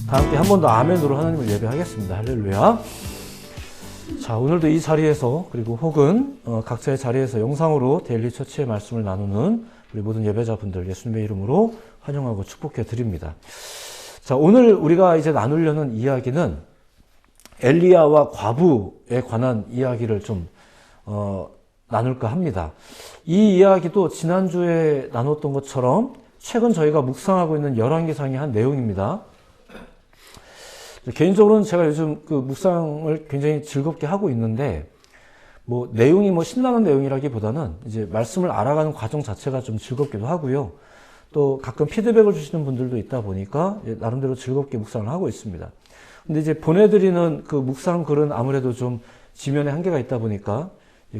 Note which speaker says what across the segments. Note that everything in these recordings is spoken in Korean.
Speaker 1: 다 함께 한 번 더 아멘으로 하나님을 예배하겠습니다. 할렐루야. 자, 오늘도 이 자리에서 그리고 혹은 각자의 자리에서 영상으로 데일리 처치의 말씀을 나누는 우리 모든 예배자분들 예수님의 이름으로 환영하고 축복해 드립니다. 자, 오늘 우리가 이제 나누려는 이야기는 엘리야와 과부에 관한 이야기를 좀 나눌까 합니다. 이 이야기도 지난주에 나눴던 것처럼 최근 저희가 묵상하고 있는 열왕기상의 한 내용입니다. 개인적으로는 제가 요즘 그 묵상을 굉장히 즐겁게 하고 있는데, 내용이 신나는 내용이라기보다는 이제 말씀을 알아가는 과정 자체가 좀 즐겁기도 하고요. 또 가끔 피드백을 주시는 분들도 있다 보니까 나름대로 즐겁게 묵상을 하고 있습니다. 근데 이제 보내드리는 그 묵상 글은 아무래도 좀 지면에 한계가 있다 보니까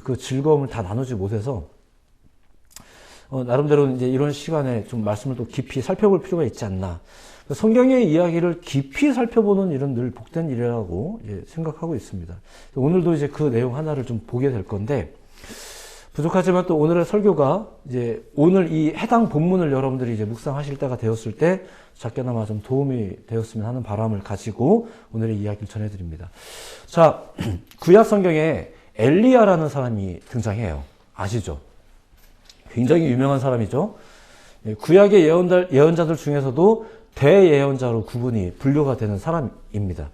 Speaker 1: 그 즐거움을 다 나누지 못해서 나름대로 이제 이런 시간에 좀 말씀을 또 깊이 살펴볼 필요가 있지 않나. 성경의 이야기를 깊이 살펴보는 일은 늘 복된 일이라고 생각하고 있습니다. 오늘도 이제 그 내용 하나를 좀 보게 될 건데, 부족하지만 또 오늘의 설교가 이제 오늘 이 해당 본문을 여러분들이 이제 묵상하실 때가 되었을 때 작게나마 좀 도움이 되었으면 하는 바람을 가지고 오늘의 이야기를 전해드립니다. 자, 구약 성경에 엘리야라는 사람이 등장해요. 아시죠? 굉장히 유명한 사람이죠. 구약의 예언자들 중에서도 대예언자로 분류가 되는 사람입니다.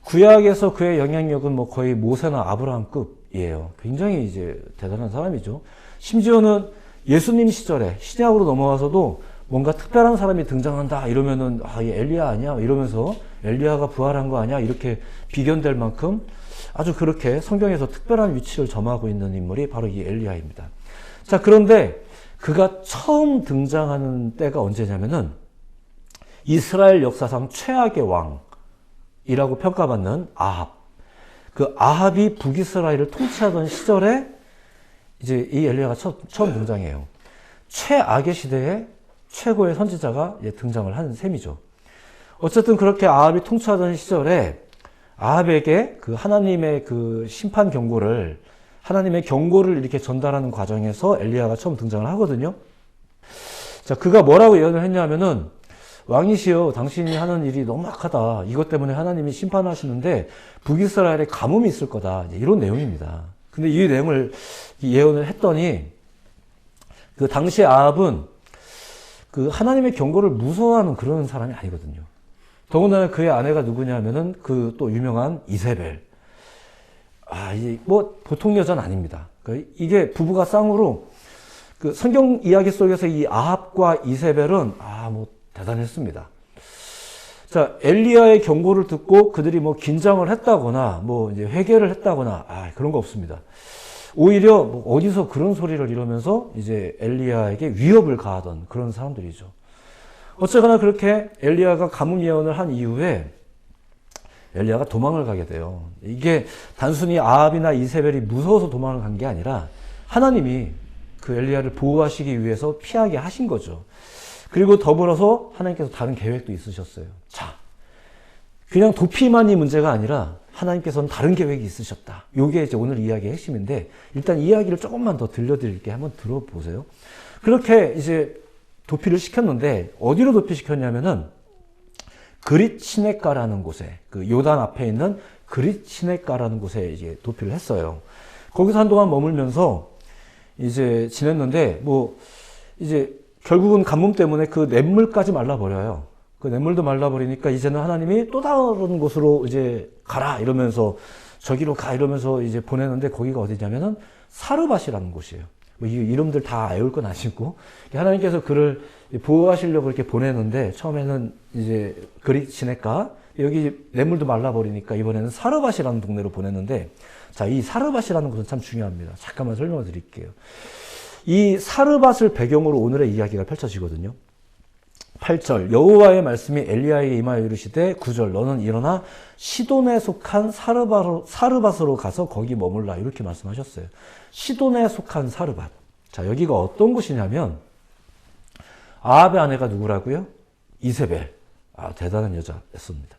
Speaker 1: 구약에서 그의 영향력은 거의 모세나 아브라함급이에요. 굉장히 이제 대단한 사람이죠. 심지어는 예수님 시절에 신약으로 넘어와서도 뭔가 특별한 사람이 등장한다 이러면은 이 엘리야 아니야? 이러면서 엘리야가 부활한 거 아니야? 이렇게 비견될 만큼 아주 그렇게 성경에서 특별한 위치를 점하고 있는 인물이 바로 이 엘리야입니다. 자, 그런데 그가 처음 등장하는 때가 언제냐면은 이스라엘 역사상 최악의 왕이라고 평가받는 아합. 그 아합이 북이스라엘을 통치하던 시절에 이제 이 엘리야가 처음 등장해요. 최악의 시대에 최고의 선지자가 등장을 하는 셈이죠. 어쨌든 그렇게 아합이 통치하던 시절에 아합에게 그 하나님의 그 심판 경고를, 하나님의 경고를 이렇게 전달하는 과정에서 엘리야가 처음 등장을 하거든요. 자, 그가 뭐라고 예언을 했냐면은, 왕이시여, 당신이 하는 일이 너무 악하다. 이것 때문에 하나님이 심판하시는데 북이스라엘에 가뭄이 있을 거다. 이런 내용입니다. 근데 이 내용을 예언을 했더니 그 당시 아합은 그 하나님의 경고를 무서워하는 그런 사람이 아니거든요. 더군다나 그의 아내가 누구냐면은 그 또 유명한 이세벨. 이게 보통 여자는 아닙니다. 이게 부부가 쌍으로 그 성경 이야기 속에서 이 아합과 이세벨은 대단했습니다. 자, 엘리야의 경고를 듣고 그들이 긴장을 했다거나 이제 회개를 했다거나 그런 거 없습니다. 오히려 어디서 그런 소리를 이러면서 이제 엘리야에게 위협을 가하던 그런 사람들이죠. 어쨌거나 그렇게 엘리야가 가뭄 예언을 한 이후에 엘리야가 도망을 가게 돼요. 이게 단순히 아합이나 이세벨이 무서워서 도망을 간 게 아니라 하나님이 그 엘리야를 보호하시기 위해서 피하게 하신 거죠. 그리고 더불어서 하나님께서 다른 계획도 있으셨어요. 자, 그냥 도피만이 문제가 아니라 하나님께서는 다른 계획이 있으셨다. 이게 이제 오늘 이야기의 핵심인데, 일단 이야기를 조금만 더 들려드릴게요. 한번 들어보세요. 그렇게 이제 도피를 시켰는데, 어디로 도피시켰냐면은 그릿 시냇가라는 곳에, 그 요단 앞에 있는 그릿 시냇가라는 곳에 이제 도피를 했어요. 거기서 한동안 머물면서 이제 지냈는데, 이제 결국은 가뭄 때문에 그 냇물까지 말라버려요. 그 냇물도 말라버리니까 이제는 하나님이 또 다른 곳으로 이제 가라 이러면서 저기로 가 이러면서 이제 보내는데, 거기가 어디냐면은 사르밧이라는 곳이에요. 이 이름들 다 외울 건 아시고, 하나님께서 그를 보호하시려고 이렇게 보내는데, 처음에는 이제 그릿 시냇가, 여기 냇물도 말라버리니까 이번에는 사르밧이라는 동네로 보냈는데, 자, 이 사르밧이라는 곳은 참 중요합니다. 잠깐만 설명을 드릴게요. 이 사르밧을 배경으로 오늘의 이야기가 펼쳐지거든요. 8절, 여호와의 말씀이 엘리야에게 임하여 이르시되, 9절, 너는 일어나 시돈에 속한 사르밧으로 가서 거기 머물라. 이렇게 말씀하셨어요. 시돈에 속한 사르밧. 자, 여기가 어떤 곳이냐면 아합의 아내가 누구라고요? 이세벨. 대단한 여자였습니다.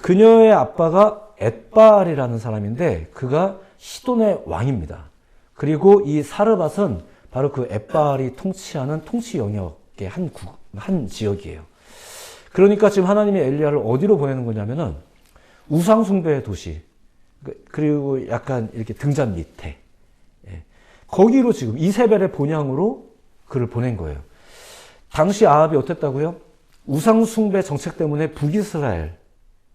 Speaker 1: 그녀의 아빠가 엣바알이라는 사람인데 그가 시돈의 왕입니다. 그리고 이 사르밧은 바로 그 엣바알이 통치하는 통치 영역의 한 지역이에요. 그러니까 지금 하나님이 엘리야를 어디로 보내는 거냐면은 우상숭배의 도시, 그리고 약간 이렇게 등잔 밑에, 예. 거기로 지금 이세벨의 본향으로 그를 보낸 거예요. 당시 아합이 어땠다고요? 우상숭배 정책 때문에 북이스라엘,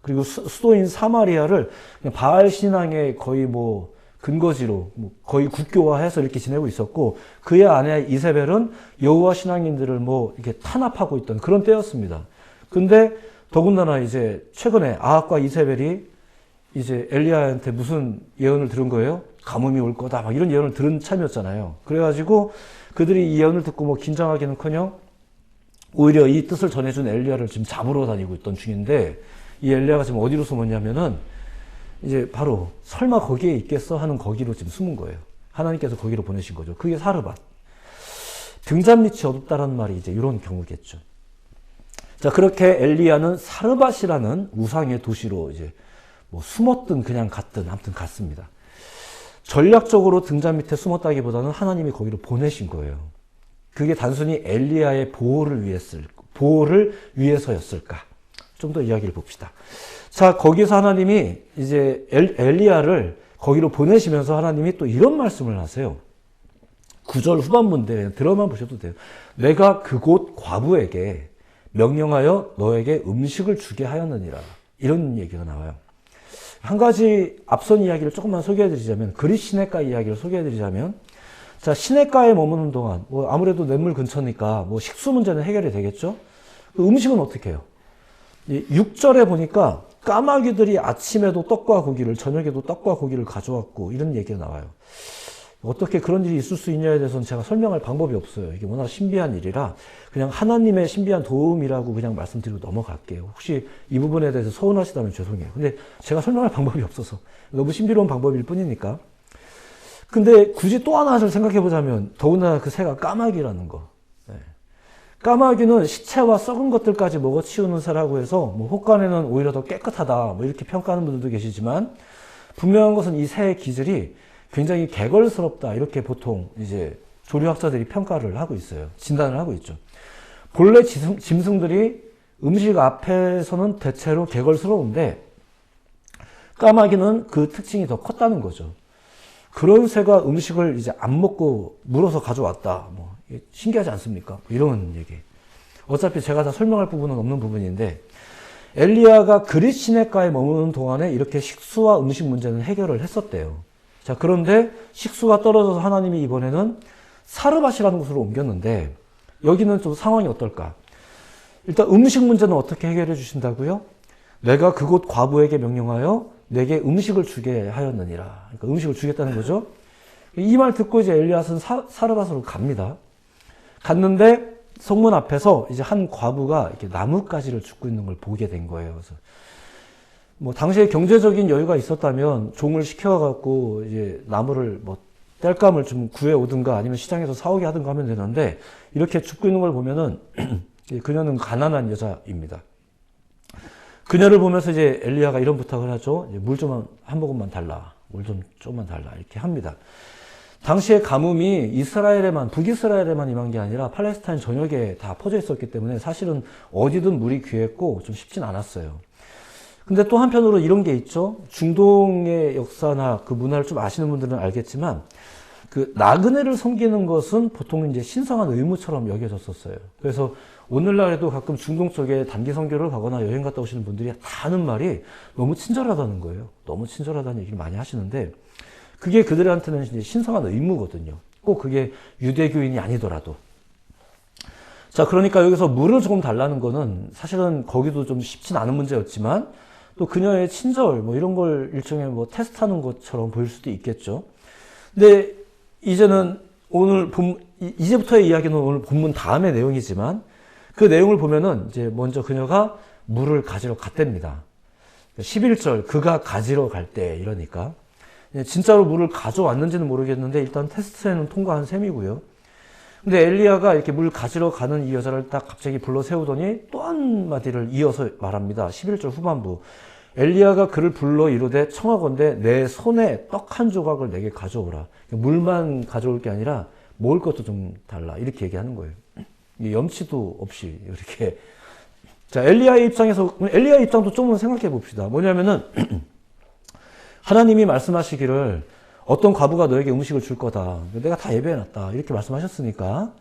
Speaker 1: 그리고 수도인 사마리아를 그냥 바알 신앙의 거의 뭐 근거지로 거의 국교화해서 이렇게 지내고 있었고, 그의 아내 이세벨은 여호와 신앙인들을 뭐 이렇게 탄압하고 있던 그런 때였습니다. 근데 더군다나 이제 최근에 아합과 이세벨이 이제 엘리야한테 무슨 예언을 들은 거예요? 가뭄이 올 거다, 막 이런 예언을 들은 참이었잖아요. 그래가지고 그들이 이 예언을 듣고 뭐 긴장하기는커녕 오히려 이 뜻을 전해준 엘리야를 지금 잡으러 다니고 있던 중인데, 이 엘리야가 지금 어디로 숨었냐면은 이제 바로 설마 거기에 있겠어 하는 거기로 지금 숨은 거예요. 하나님께서 거기로 보내신 거죠. 그게 사르밧. 등잔 밑이 어둡다라는 말이 이제 이런 경우겠죠. 자, 그렇게 엘리야는 사르밧이라는 우상의 도시로 이제 뭐 숨었든 그냥 갔든 아무튼 갔습니다. 전략적으로 등잔 밑에 숨었다기보다는 하나님이 거기로 보내신 거예요. 그게 단순히 엘리야의 보호를 위해서였을까? 좀 더 이야기를 봅시다. 자, 거기서 하나님이 이제 엘리야를 거기로 보내시면서 하나님이 또 이런 말씀을 하세요. 9절 후반부인데 들어만 보셔도 돼요. 내가 그곳 과부에게 명령하여 너에게 음식을 주게 하였느니라. 이런 얘기가 나와요. 한 가지 앞선 이야기를 조금만 소개해드리자면, 그릿 시냇가 이야기를 소개해드리자면, 자, 시냇가에 머무는 동안 뭐 아무래도 냇물 근처니까 뭐 식수 문제는 해결이 되겠죠. 그 음식은 어떻게 해요? 6절에 보니까 까마귀들이 아침에도 떡과 고기를, 저녁에도 떡과 고기를 가져왔고, 이런 얘기가 나와요. 어떻게 그런 일이 있을 수 있냐에 대해서는 제가 설명할 방법이 없어요. 이게 워낙 신비한 일이라 그냥 하나님의 신비한 도움이라고 그냥 말씀드리고 넘어갈게요. 혹시 이 부분에 대해서 서운하시다면 죄송해요. 근데 제가 설명할 방법이 없어서 너무 신비로운 방법일 뿐이니까. 근데 굳이 또 하나를 생각해 보자면, 더군다나 그 새가 까마귀라는 거. 네. 까마귀는 시체와 썩은 것들까지 먹어치우는 새라고 해서 뭐 혹간에는 오히려 더 깨끗하다, 뭐 이렇게 평가하는 분들도 계시지만, 분명한 것은 이 새의 기질이 굉장히 개걸스럽다, 이렇게 보통 이제 조류학자들이 평가를 하고 있어요. 진단을 하고 있죠. 본래 짐승들이 음식 앞에서는 대체로 개걸스러운데, 까마귀는 그 특징이 더 컸다는 거죠. 그런 새가 음식을 이제 안 먹고 물어서 가져왔다. 뭐 신기하지 않습니까? 이런 얘기. 어차피 제가 다 설명할 부분은 없는 부분인데, 엘리야가 그릿 시냇가에 머무는 동안에 이렇게 식수와 음식 문제는 해결을 했었대요. 자, 그런데 식수가 떨어져서 하나님이 이번에는 사르밧이라는 곳으로 옮겼는데, 여기는 좀 상황이 어떨까? 일단 음식 문제는 어떻게 해결해 주신다고요? 내가 그곳 과부에게 명령하여 내게 음식을 주게 하였느니라. 그러니까 음식을 주겠다는 거죠. 이 말 듣고 이제 엘리야는 사르밧으로 갑니다. 갔는데 성문 앞에서 이제 한 과부가 이렇게 나뭇가지를 줍고 있는 걸 보게 된 거예요. 그래서 뭐 당시에 경제적인 여유가 있었다면 종을 시켜갖고 이제 나무를 뭐 땔감을 좀 구해 오든가 아니면 시장에서 사오게 하든가 하면 되는데, 이렇게 줍고 있는 걸 보면은 그녀는 가난한 여자입니다. 그녀를 보면서 이제 엘리야가 이런 부탁을 하죠. 물 좀 한 모금만 달라. 물 좀 조금만 달라. 이렇게 합니다. 당시에 가뭄이 이스라엘에만, 북이스라엘에만 임한 게 아니라 팔레스타인 전역에 다 퍼져 있었기 때문에 사실은 어디든 물이 귀했고 좀 쉽진 않았어요. 근데 또 한편으로 이런 게 있죠. 중동의 역사나 그 문화를 좀 아시는 분들은 알겠지만, 그 나그네를 섬기는 것은 보통 이제 신성한 의무처럼 여겨졌었어요. 그래서 오늘날에도 가끔 중동 쪽에 단기 선교를 가거나 여행 갔다 오시는 분들이 다 하는 말이 너무 친절하다는 거예요. 너무 친절하다는 얘기를 많이 하시는데, 그게 그들한테는 이제 신성한 의무거든요. 꼭 그게 유대교인이 아니더라도. 자, 그러니까 여기서 물을 조금 달라는 거는 사실은 거기도 좀 쉽진 않은 문제였지만, 또 그녀의 친절, 뭐 이런 걸 일종의 뭐 테스트하는 것처럼 보일 수도 있겠죠. 근데 이제는 이제부터의 이야기는 오늘 본문 다음의 내용이지만, 그 내용을 보면은 이제 먼저 그녀가 물을 가지러 갔답니다. 11절, 그가 가지러 갈 때, 이러니까. 진짜로 물을 가져왔는지는 모르겠는데, 일단 테스트에는 통과한 셈이고요. 근데 엘리야가 이렇게 물 가지러 가는 이 여자를 딱 갑자기 불러 세우더니 또 한마디를 이어서 말합니다. 11절 후반부. 엘리야가 그를 불러 이르되 청하건대 내 손에 떡 한 조각을 내게 가져오라. 물만 가져올 게 아니라 먹을 것도 좀 달라. 이렇게 얘기하는 거예요. 염치도 없이 이렇게. 자, 엘리야의 입장도 좀 생각해 봅시다. 뭐냐면은, 하나님이 말씀하시기를 어떤 과부가 너에게 음식을 줄 거다. 내가 다 예배해놨다. 이렇게 말씀하셨으니까,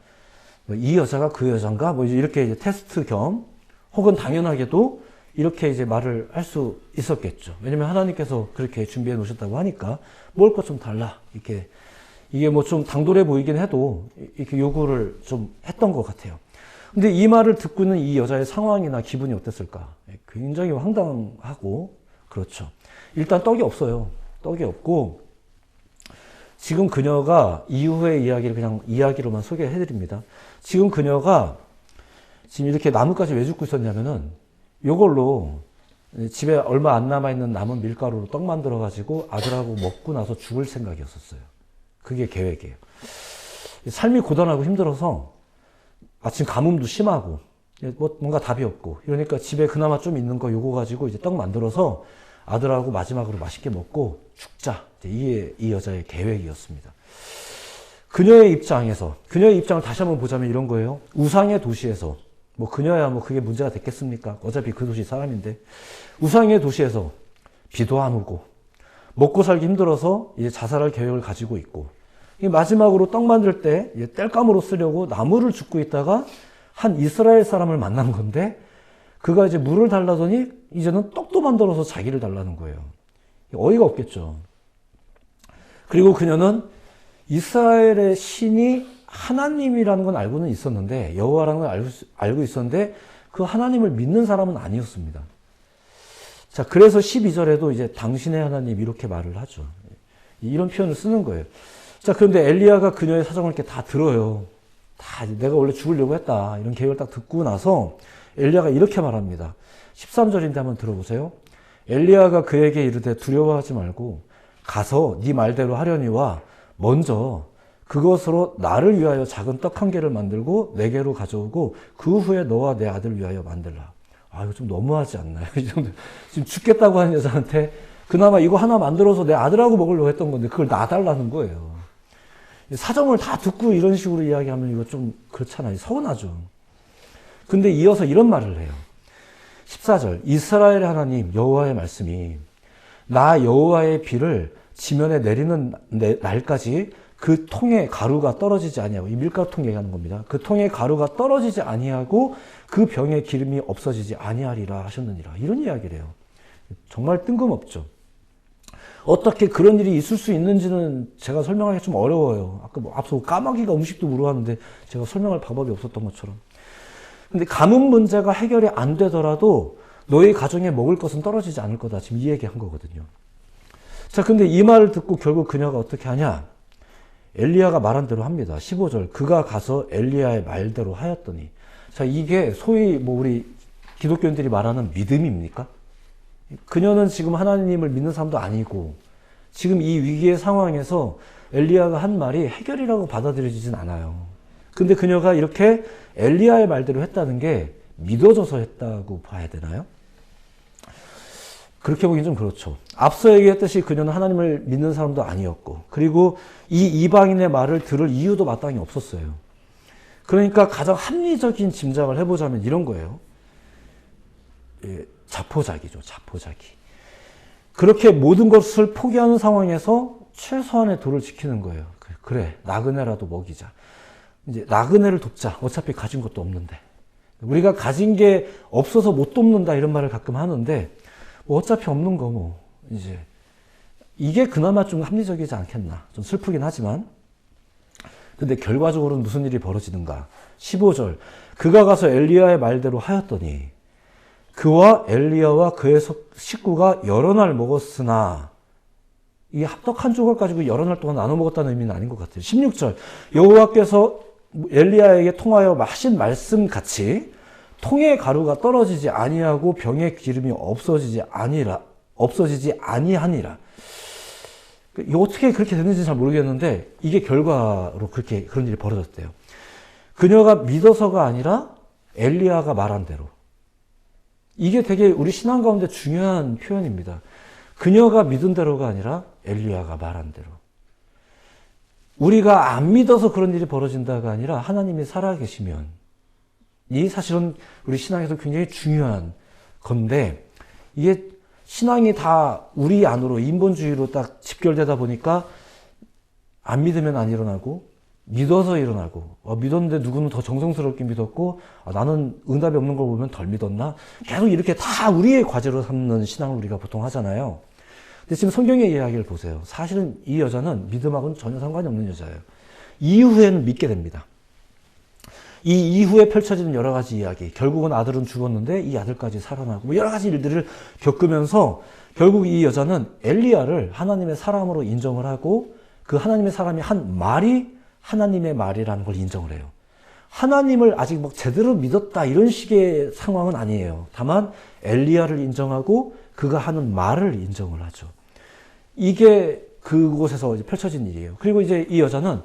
Speaker 1: 이 여자가 그 여잔가? 뭐 이렇게 이제 테스트 겸, 혹은 당연하게도 이렇게 이제 말을 할 수 있었겠죠. 왜냐면 하나님께서 그렇게 준비해 놓으셨다고 하니까, 먹을 것 좀 달라. 이게 뭐 좀 당돌해 보이긴 해도, 이렇게 요구를 좀 했던 것 같아요. 근데 이 말을 듣고 있는 이 여자의 상황이나 기분이 어땠을까? 굉장히 황당하고, 그렇죠. 일단 떡이 없어요. 떡이 없고, 지금 그녀가 이후의 이야기를 그냥 이야기로만 소개해 드립니다. 지금 그녀가 지금 이렇게 나뭇가지 왜 줍고 있었냐면은, 요걸로 집에 얼마 안 남아있는 남은 밀가루로 떡 만들어가지고 아들하고 먹고 나서 죽을 생각이었었어요. 그게 계획이에요. 삶이 고단하고 힘들어서 마침 가뭄도 심하고 뭔가 답이 없고 이러니까 집에 그나마 좀 있는 거 요거 가지고 이제 떡 만들어서 아들하고 마지막으로 맛있게 먹고 죽자. 이게 이 여자의 계획이었습니다. 그녀의 입장을 다시 한번 보자면 이런 거예요. 우상의 도시에서 뭐 그녀야 뭐 그게 문제가 됐겠습니까? 어차피 그 도시 사람인데 우상의 도시에서 비도 안 오고 먹고 살기 힘들어서 이제 자살할 계획을 가지고 있고 마지막으로 떡 만들 때 땔감으로 쓰려고 나무를 줍고 있다가 한 이스라엘 사람을 만난 건데 그가 이제 물을 달라더니 이제는 떡도 만들어서 자기를 달라는 거예요. 어이가 없겠죠. 그리고 그녀는 이스라엘의 신이 하나님이라는 건 알고는 있었는데 여호와라는 걸 알고 있었는데 그 하나님을 믿는 사람은 아니었습니다. 자, 그래서 12절에도 이제 당신의 하나님 이렇게 말을 하죠. 이런 표현을 쓰는 거예요. 자, 그런데 엘리야가 그녀의 사정을 이렇게 다 들어요. 다 내가 원래 죽으려고 했다. 이런 계획을 딱 듣고 나서 엘리야가 이렇게 말합니다. 13절인데 한번 들어보세요. 엘리야가 그에게 이르되 두려워하지 말고 가서 네 말대로 하려니와 먼저 그것으로 나를 위하여 작은 떡 한 개를 만들고 내게로 가져오고 그 후에 너와 내 아들을 위하여 만들라. 아, 이거 좀 너무하지 않나요? 이 정도. 지금 죽겠다고 하는 여자한테 그나마 이거 하나 만들어서 내 아들하고 먹으려고 했던 건데 그걸 놔달라는 거예요. 사정을 다 듣고 이런 식으로 이야기하면 이거 좀 그렇잖아요. 서운하죠. 근데 이어서 이런 말을 해요. 14절 이스라엘의 하나님 여호와의 말씀이 나 여호와의 비를 지면에 내리는 날까지 그 통에 가루가 떨어지지 아니하고 이 밀가루통 얘기하는 겁니다. 그 통에 가루가 떨어지지 아니하고 그 병에 기름이 없어지지 아니하리라 하셨느니라. 이런 이야기를 해요. 정말 뜬금없죠. 어떻게 그런 일이 있을 수 있는지는 제가 설명하기 좀 어려워요. 아까 뭐 앞서 까마귀가 음식도 물어왔는데 제가 설명할 방법이 없었던 것처럼. 근데 가뭄 문제가 해결이 안 되더라도 너희 가정에 먹을 것은 떨어지지 않을 거다. 지금 이 얘기한 거거든요. 자, 근데 이 말을 듣고 결국 그녀가 어떻게 하냐? 엘리야가 말한 대로 합니다. 15절. 그가 가서 엘리야의 말대로 하였더니. 자, 이게 소위 뭐 우리 기독교인들이 말하는 믿음입니까? 그녀는 지금 하나님을 믿는 사람도 아니고 지금 이 위기의 상황에서 엘리야가 한 말이 해결이라고 받아들여지진 않아요. 근데 그녀가 이렇게 엘리야의 말대로 했다는 게 믿어져서 했다고 봐야 되나요? 그렇게 보긴 좀 그렇죠. 앞서 얘기했듯이 그녀는 하나님을 믿는 사람도 아니었고 그리고 이 이방인의 말을 들을 이유도 마땅히 없었어요. 그러니까 가장 합리적인 짐작을 해보자면 이런 거예요. 자포자기죠. 자포자기. 그렇게 모든 것을 포기하는 상황에서 최소한의 도를 지키는 거예요. 그래, 나그네라도 먹이자. 이제 나그네를 돕자. 어차피 가진 것도 없는데. 우리가 가진 게 없어서 못 돕는다 이런 말을 가끔 하는데 뭐 어차피 없는 거 뭐 이제 이게 그나마 좀 합리적이지 않겠나. 좀 슬프긴 하지만. 근데 결과적으로는 무슨 일이 벌어지는가. 15절. 그가 가서 엘리야의 말대로 하였더니 그와 엘리야와 그의 식구가 여러 날 먹었으나 이 합떡 한 조각 가지고 여러 날 동안 나눠 먹었다는 의미는 아닌 것 같아요. 16절. 여호와께서 엘리야에게 통하여 하신 말씀 같이 통의 가루가 떨어지지 아니하고 병의 기름이 없어지지 아니하니라. 이거 어떻게 그렇게 됐는지 잘 모르겠는데 이게 결과로 그런 일이 벌어졌대요. 그녀가 믿어서가 아니라 엘리야가 말한 대로. 이게 되게 우리 신앙 가운데 중요한 표현입니다. 그녀가 믿은 대로가 아니라 엘리야가 말한 대로. 우리가 안 믿어서 그런 일이 벌어진다가 아니라 하나님이 살아계시면 사실은 우리 신앙에서 굉장히 중요한 건데, 이게 신앙이 다 우리 안으로 인본주의로 딱 집결되다 보니까 안 믿으면 안 일어나고, 믿어서 일어나고, 믿었는데 누구는 더 정성스럽게 믿었고, 나는 응답이 없는 걸 보면 덜 믿었나? 계속 이렇게 다 우리의 과제로 삼는 신앙을 우리가 보통 하잖아요. 근데 지금 성경의 이야기를 보세요. 사실은 이 여자는 믿음하고는 전혀 상관이 없는 여자예요. 이후에는 믿게 됩니다. 이 이후에 펼쳐지는 여러 가지 이야기, 결국은 아들은 죽었는데 이 아들까지 살아나고, 뭐 여러 가지 일들을 겪으면서 결국 이 여자는 엘리야를 하나님의 사람으로 인정을 하고, 그 하나님의 사람이 한 말이 하나님의 말이라는 걸 인정을 해요. 하나님을 아직 뭐 제대로 믿었다 이런 식의 상황은 아니에요. 다만 엘리야를 인정하고 그가 하는 말을 인정을 하죠. 이게 그곳에서 이제 펼쳐진 일이에요. 그리고 이제 이 여자는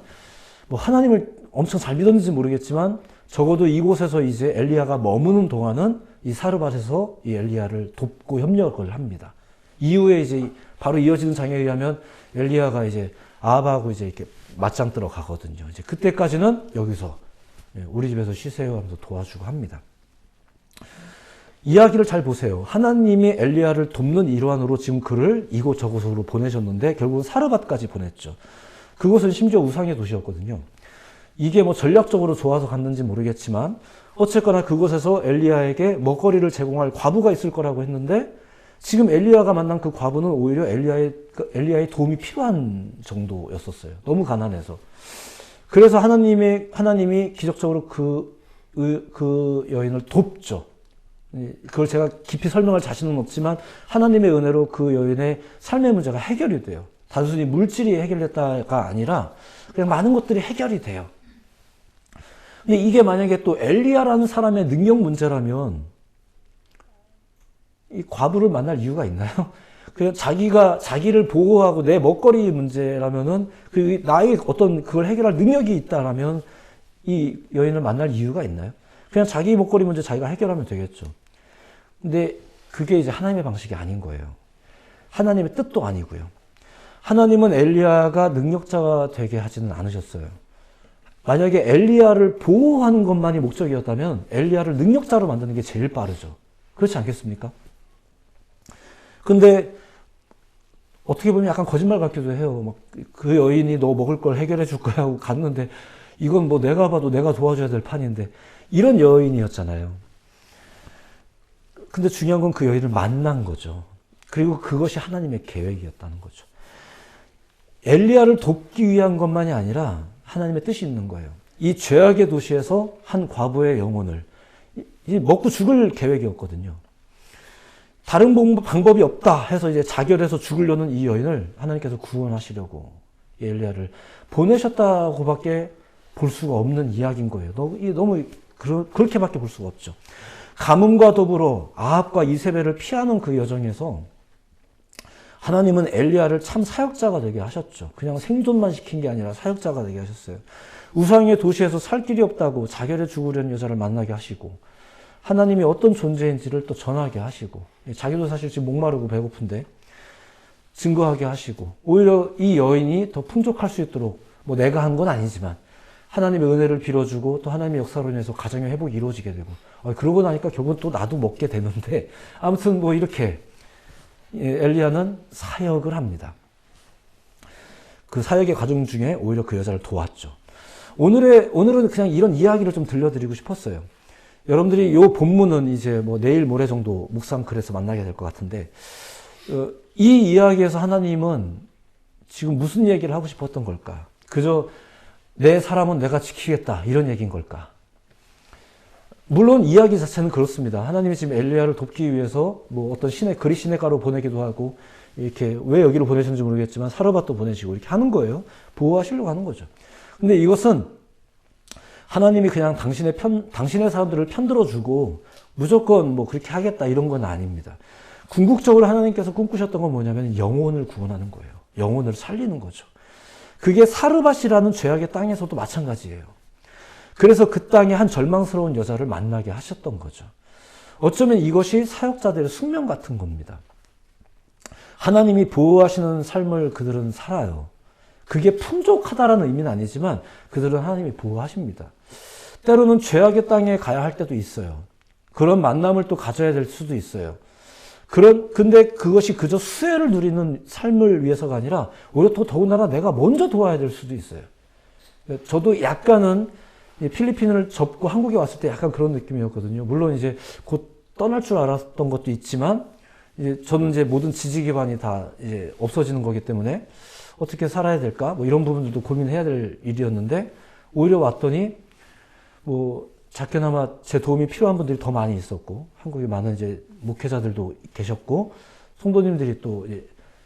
Speaker 1: 뭐 하나님을 엄청 잘 믿었는지 모르겠지만 적어도 이곳에서 이제 엘리야가 머무는 동안은 이 사르밧에서 이 엘리야를 돕고 협력을 합니다. 이후에 이제 바로 이어지는 장에 의하면 엘리야가 이제 아합하고 이제 이렇게 맞짱 뜨러 가거든요. 이제 그때까지는 여기서 우리 집에서 쉬세요 하면서 도와주고 합니다. 이야기를 잘 보세요. 하나님이 엘리야를 돕는 일환으로 지금 그를 이곳저곳으로 보내셨는데 결국은 사르밧까지 보냈죠. 그곳은 심지어 우상의 도시였거든요. 이게 뭐 전략적으로 좋아서 갔는지 모르겠지만 어쨌거나 그곳에서 엘리야에게 먹거리를 제공할 과부가 있을 거라고 했는데 지금 엘리야가 만난 그 과부는 오히려 엘리야의 도움이 필요한 정도였었어요. 너무 가난해서. 그래서 하나님이 기적적으로 그 여인을 돕죠. 그걸 제가 깊이 설명할 자신은 없지만 하나님의 은혜로 그 여인의 삶의 문제가 해결이 돼요. 단순히 물질이 해결됐다가 아니라 그냥 많은 것들이 해결이 돼요. 근데 이게 만약에 또 엘리야라는 사람의 능력 문제라면 이 과부를 만날 이유가 있나요? 그냥 자기를 보호하고 내 먹거리 문제라면은 나의 어떤 그걸 해결할 능력이 있다라면 이 여인을 만날 이유가 있나요? 그냥 자기 먹거리 문제 자기가 해결하면 되겠죠. 근데 그게 이제 하나님의 방식이 아닌 거예요. 하나님의 뜻도 아니고요. 하나님은 엘리야가 능력자가 되게 하지는 않으셨어요. 만약에 엘리야를 보호하는 것만이 목적이었다면 엘리야를 능력자로 만드는 게 제일 빠르죠. 그렇지 않겠습니까? 근데 어떻게 보면 약간 거짓말 같기도 해요. 그 여인이 너 먹을 걸 해결해 줄 거야 하고 갔는데 이건 뭐 내가 봐도 내가 도와줘야 될 판인데 이런 여인이었잖아요. 근데 중요한 건 그 여인을 만난 거죠. 그리고 그것이 하나님의 계획이었다는 거죠. 엘리야를 돕기 위한 것만이 아니라 하나님의 뜻이 있는 거예요. 이 죄악의 도시에서 한 과부의 영혼을 먹고 죽을 계획이었거든요. 다른 방법이 없다 해서 이제 자결해서 죽으려는 이 여인을 하나님께서 구원하시려고 엘리야를 보내셨다고밖에 볼 수가 없는 이야기인 거예요. 너무 그렇게밖에 볼 수가 없죠. 가뭄과 더불어 아합과 이세벨을 피하는 그 여정에서 하나님은 엘리야를 참 사역자가 되게 하셨죠. 그냥 생존만 시킨 게 아니라 사역자가 되게 하셨어요. 우상의 도시에서 살 길이 없다고 자결해 죽으려는 여자를 만나게 하시고 하나님이 어떤 존재인지를 또 전하게 하시고 자기도 사실 지금 목마르고 배고픈데 증거하게 하시고 오히려 이 여인이 더 풍족할 수 있도록 뭐 내가 한 건 아니지만 하나님의 은혜를 빌어주고 또 하나님의 역사로 인해서 가정의 회복이 이루어지게 되고 그러고 나니까 결국은 또 나도 먹게 되는데 아무튼 뭐 이렇게 엘리야는 사역을 합니다. 그 사역의 과정 중에 오히려 그 여자를 도왔죠. 오늘은 그냥 이런 이야기를 좀 들려드리고 싶었어요. 여러분들이 이 본문은 이제 뭐 내일 모레 정도 묵상클에서 만나게 될 것 같은데 이 이야기에서 하나님은 지금 무슨 얘기를 하고 싶었던 걸까? 그저 내 사람은 내가 지키겠다 이런 얘기인 걸까? 물론 이야기 자체는 그렇습니다. 하나님이 지금 엘리야를 돕기 위해서 뭐 어떤 그리 시내가로 보내기도 하고 이렇게 왜 여기로 보내셨는지 모르겠지만 사르밧도 보내시고 이렇게 하는 거예요. 보호하시려고 하는 거죠. 근데 이것은 하나님이 그냥 당신의 사람들을 편들어주고 무조건 뭐 그렇게 하겠다 이런 건 아닙니다. 궁극적으로 하나님께서 꿈꾸셨던 건 뭐냐면 영혼을 구원하는 거예요. 영혼을 살리는 거죠. 그게 사르밧이라는 죄악의 땅에서도 마찬가지예요. 그래서 그 땅에 한 절망스러운 여자를 만나게 하셨던 거죠. 어쩌면 이것이 사역자들의 숙명 같은 겁니다. 하나님이 보호하시는 삶을 그들은 살아요. 그게 풍족하다라는 의미는 아니지만 그들은 하나님이 보호하십니다. 때로는 죄악의 땅에 가야 할 때도 있어요. 그런 만남을 또 가져야 될 수도 있어요. 근데 그것이 그저 수혜를 누리는 삶을 위해서가 아니라 오히려 또 더군다나 내가 먼저 도와야 될 수도 있어요. 저도 약간은 필리핀을 접고 한국에 왔을 때 약간 그런 느낌이었거든요. 물론 이제 곧 떠날 줄 알았던 것도 있지만, 이제 저는 이제 모든 지지 기반이 다 이제 없어지는 거기 때문에 어떻게 살아야 될까? 뭐 이런 부분들도 고민해야 될 일이었는데, 오히려 왔더니 뭐 작게나마 제 도움이 필요한 분들이 더 많이 있었고, 한국에 많은 이제 목회자들도 계셨고, 성도님들이 또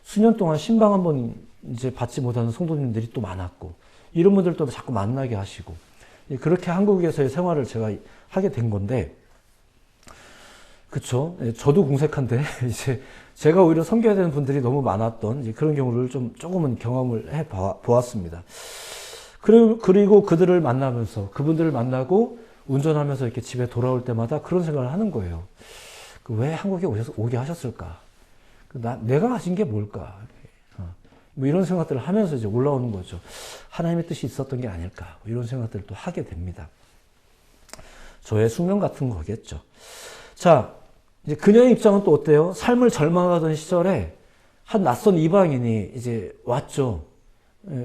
Speaker 1: 수년 동안 신방 한번 이제 받지 못하는 성도님들이 또 많았고, 이런 분들도 자꾸 만나게 하시고, 그렇게 한국에서의 생활을 제가 하게 된 건데, 그쵸. 저도 궁색한데, 이제 제가 오히려 섬겨야 되는 분들이 너무 많았던 이제 그런 경우를 조금은 경험을 해 보았습니다. 그리고 그들을 만나면서, 그분들을 만나고 운전하면서 이렇게 집에 돌아올 때마다 그런 생각을 하는 거예요. 왜 한국에 오게 하셨을까? 내가 가진 게 뭘까? 뭐 이런 생각들을 하면서 이제 올라오는 거죠. 하나님의 뜻이 있었던 게 아닐까? 이런 생각들을 또 하게 됩니다. 저의 숙명 같은 거겠죠. 자, 이제 그녀의 입장은 또 어때요? 삶을 절망하던 시절에 한 낯선 이방인이 이제 왔죠.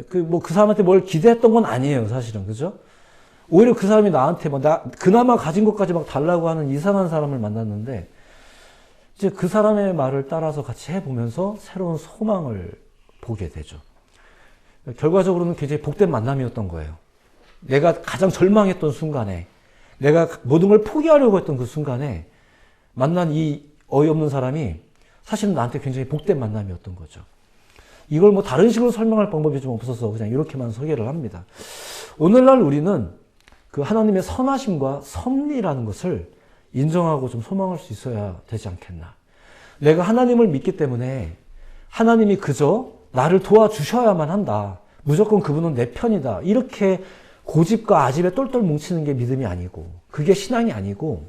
Speaker 1: 그 사람한테 뭘 기대했던 건 아니에요, 사실은. 그죠? 오히려 그 사람이 나한테 그나마 가진 것까지 막 달라고 하는 이상한 사람을 만났는데, 이제 그 사람의 말을 따라서 같이 해보면서 새로운 소망을 보게 되죠. 결과적으로는 굉장히 복된 만남이었던 거예요. 내가 가장 절망했던 순간에, 내가 모든 걸 포기하려고 했던 그 순간에 만난 이 어이없는 사람이 사실은 나한테 굉장히 복된 만남이었던 거죠. 이걸 뭐 다른 식으로 설명할 방법이 좀 없어서 그냥 이렇게만 소개를 합니다. 오늘날 우리는 그 하나님의 선하심과 섭리라는 것을 인정하고 좀 소망할 수 있어야 되지 않겠나. 내가 하나님을 믿기 때문에 하나님이 그저 나를 도와주셔야만 한다. 무조건 그분은 내 편이다. 이렇게 고집과 아집에 똘똘 뭉치는 게 믿음이 아니고, 그게 신앙이 아니고,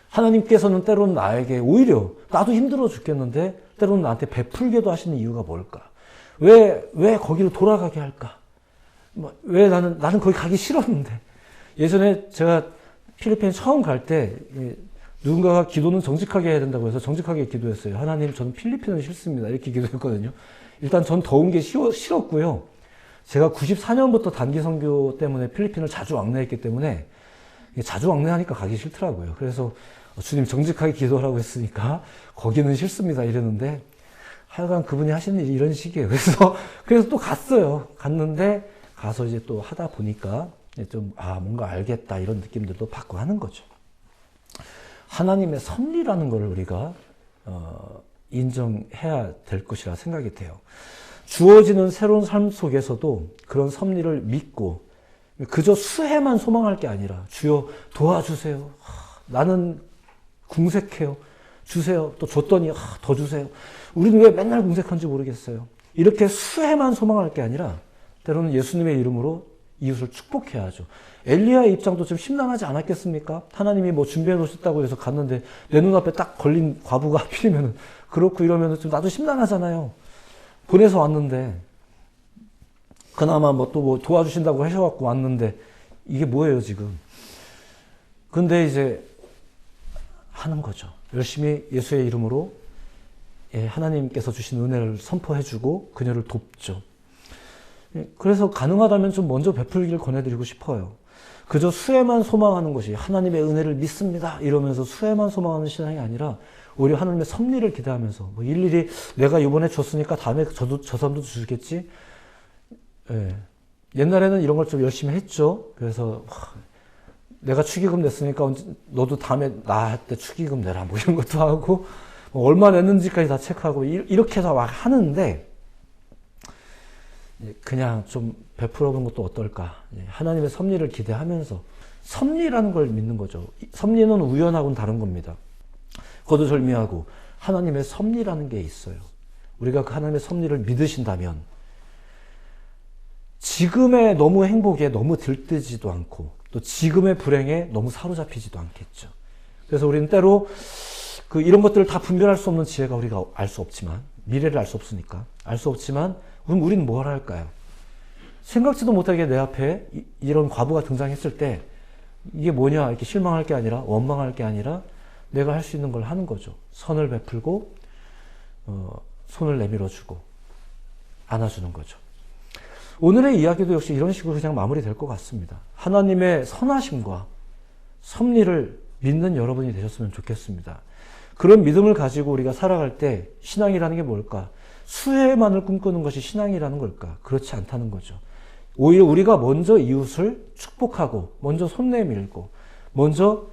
Speaker 1: 하나님께서는 때로는 나에게 오히려 나도 힘들어 죽겠는데 때로는 나한테 베풀게도 하시는 이유가 뭘까? 왜 거기로 돌아가게 할까? 왜 나는 거기 가기 싫었는데. 예전에 제가 필리핀 처음 갈 때 누군가가 기도는 정직하게 해야 된다고 해서 정직하게 기도했어요. 하나님, 저는 필리핀은 싫습니다. 이렇게 기도했거든요. 일단 전 더운 게 싫었고요. 제가 94년부터 단기 선교 때문에 필리핀을 자주 왕래했기 때문에 자주 왕래하니까 가기 싫더라고요. 그래서 주님 정직하게 기도하라고 했으니까 거기는 싫습니다 이랬는데, 하여간 그분이 하시는 일이 이런 식이에요. 그래서 또 갔어요. 갔는데 가서 이제 또 하다 보니까 좀 뭔가 알겠다 이런 느낌들도 받고 하는 거죠. 하나님의 섭리라는 것을 우리가 인정해야 될 것이라 생각이 돼요. 주어지는 새로운 삶 속에서도 그런 섭리를 믿고 그저 수혜만 소망할 게 아니라, 주여 도와주세요. 나는 궁색해요. 주세요. 또 줬더니 더 주세요. 우리는 왜 맨날 궁색한지 모르겠어요. 이렇게 수혜만 소망할 게 아니라 때로는 예수님의 이름으로 이웃을 축복해야 하죠. 엘리야의 입장도 좀 심란하지 않았겠습니까? 하나님이 뭐 준비해 놓으셨다고 해서 갔는데 내 눈앞에 딱 걸린 과부가 하필이면 그렇고 이러면 좀 나도 심란하잖아요. 보내서 왔는데, 그나마 또 도와주신다고 하셔갖고 왔는데 이게 뭐예요 지금? 근데 이제 하는 거죠. 열심히 예수의 이름으로 하나님께서 주신 은혜를 선포해주고 그녀를 돕죠. 그래서 가능하다면 좀 먼저 베풀기를 권해드리고 싶어요. 그저 수혜만 소망하는 것이, 하나님의 은혜를 믿습니다 이러면서 수혜만 소망하는 신앙이 아니라 오히려 하나님의 섭리를 기대하면서 일일이 내가 이번에 줬으니까 다음에 저 사람도 주겠지. 옛날에는 이런 걸 좀 열심히 했죠. 그래서 내가 축의금 냈으니까 너도 다음에 나한테 축의금 내라 뭐 이런 것도 하고, 얼마 냈는지까지 다 체크하고 이렇게 해서 막 하는데, 그냥 좀 베풀어 보는 것도 어떨까. 하나님의 섭리를 기대하면서 섭리라는 걸 믿는 거죠. 섭리는 우연하고는 다른 겁니다. 거두절미하고 하나님의 섭리라는 게 있어요. 우리가 그 하나님의 섭리를 믿으신다면 지금의 너무 행복에 너무 들뜨지도 않고 또 지금의 불행에 너무 사로잡히지도 않겠죠. 그래서 우리는 때로 이런 것들을 다 분별할 수 없는 지혜가 우리가 알 수 없지만, 미래를 알 수 없으니까 알 수 없지만, 그럼 우리는 뭘 할까요? 생각지도 못하게 내 앞에 이런 과부가 등장했을 때 이게 뭐냐 이렇게 실망할 게 아니라 원망할 게 아니라 내가 할 수 있는 걸 하는 거죠. 선을 베풀고 손을 내밀어주고 안아주는 거죠. 오늘의 이야기도 역시 이런 식으로 그냥 마무리될 것 같습니다. 하나님의 선하심과 섭리를 믿는 여러분이 되셨으면 좋겠습니다. 그런 믿음을 가지고 우리가 살아갈 때 신앙이라는 게 뭘까? 수혜만을 꿈꾸는 것이 신앙이라는 걸까? 그렇지 않다는 거죠. 오히려 우리가 먼저 이웃을 축복하고 먼저 손 내밀고 먼저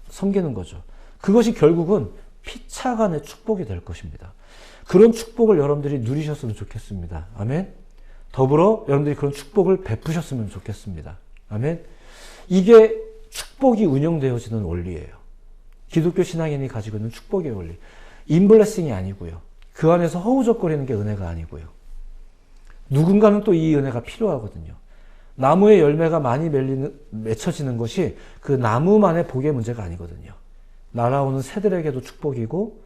Speaker 1: 섬기는 거죠. 그것이 결국은 피차간의 축복이 될 것입니다. 그런 축복을 여러분들이 누리셨으면 좋겠습니다. 아멘. 더불어 여러분들이 그런 축복을 베푸셨으면 좋겠습니다. 아멘. 이게 축복이 운영되어지는 원리예요. 기독교 신앙인이 가지고 있는 축복의 원리. 인블레싱이 아니고요. 그 안에서 허우적거리는 게 은혜가 아니고요. 누군가는 또 이 은혜가 필요하거든요. 나무의 열매가 많이 맺혀지는 것이 그 나무만의 복의 문제가 아니거든요. 날아오는 새들에게도 축복이고,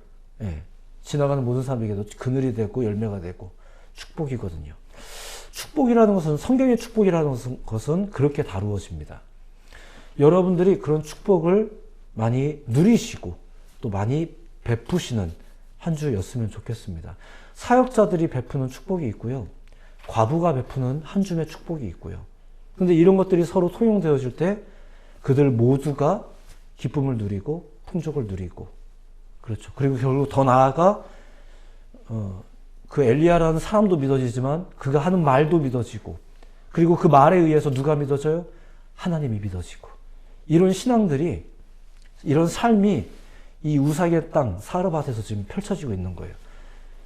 Speaker 1: 지나가는 모든 사람에게도 그늘이 되고 열매가 되고 축복이거든요. 축복이라는 것은, 성경의 축복이라는 것은 그렇게 다루어집니다. 여러분들이 그런 축복을 많이 누리시고 또 많이 베푸시는 한 주였으면 좋겠습니다. 사역자들이 베푸는 축복이 있고요. 과부가 베푸는 한 줌의 축복이 있고요. 그런데 이런 것들이 서로 통용되어질 때 그들 모두가 기쁨을 누리고 풍족을 누리고, 그렇죠. 그리고 결국 더 나아가 그 엘리야라는 사람도 믿어지지만 그가 하는 말도 믿어지고, 그리고 그 말에 의해서 누가 믿어져요? 하나님이 믿어지고. 이런 신앙들이, 이런 삶이 이 우삭의 땅 사르밧에서 지금 펼쳐지고 있는 거예요.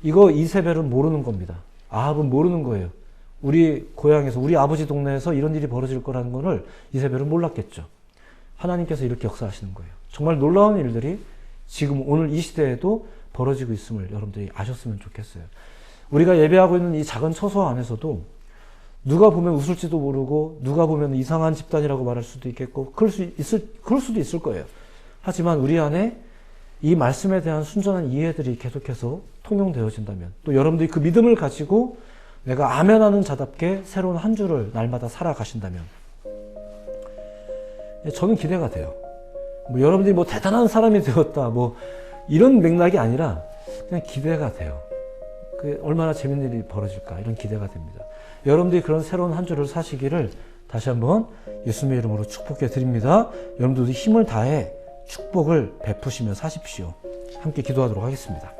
Speaker 1: 이거 이세벨은 모르는 겁니다. 아합은 모르는 거예요. 우리 고향에서, 우리 아버지 동네에서 이런 일이 벌어질 거라는 것을 이세벨은 몰랐겠죠. 하나님께서 이렇게 역사하시는 거예요. 정말 놀라운 일들이 지금 오늘 이 시대에도 벌어지고 있음을 여러분들이 아셨으면 좋겠어요. 우리가 예배하고 있는 이 작은 처소 안에서도 누가 보면 웃을지도 모르고, 누가 보면 이상한 집단이라고 말할 수도 있겠고, 그럴 수도 있을 거예요. 하지만 우리 안에 이 말씀에 대한 순전한 이해들이 계속해서 통용되어진다면, 또 여러분들이 그 믿음을 가지고 내가 아멘하는 자답게 새로운 한 주를 날마다 살아가신다면, 저는 기대가 돼요. 여러분들이 대단한 사람이 되었다, 이런 맥락이 아니라 그냥 기대가 돼요. 얼마나 재밌는 일이 벌어질까, 이런 기대가 됩니다. 여러분들이 그런 새로운 한 주를 사시기를 다시 한번 예수님의 이름으로 축복해 드립니다. 여러분들도 힘을 다해 축복을 베푸시며 사십시오. 함께 기도하도록 하겠습니다.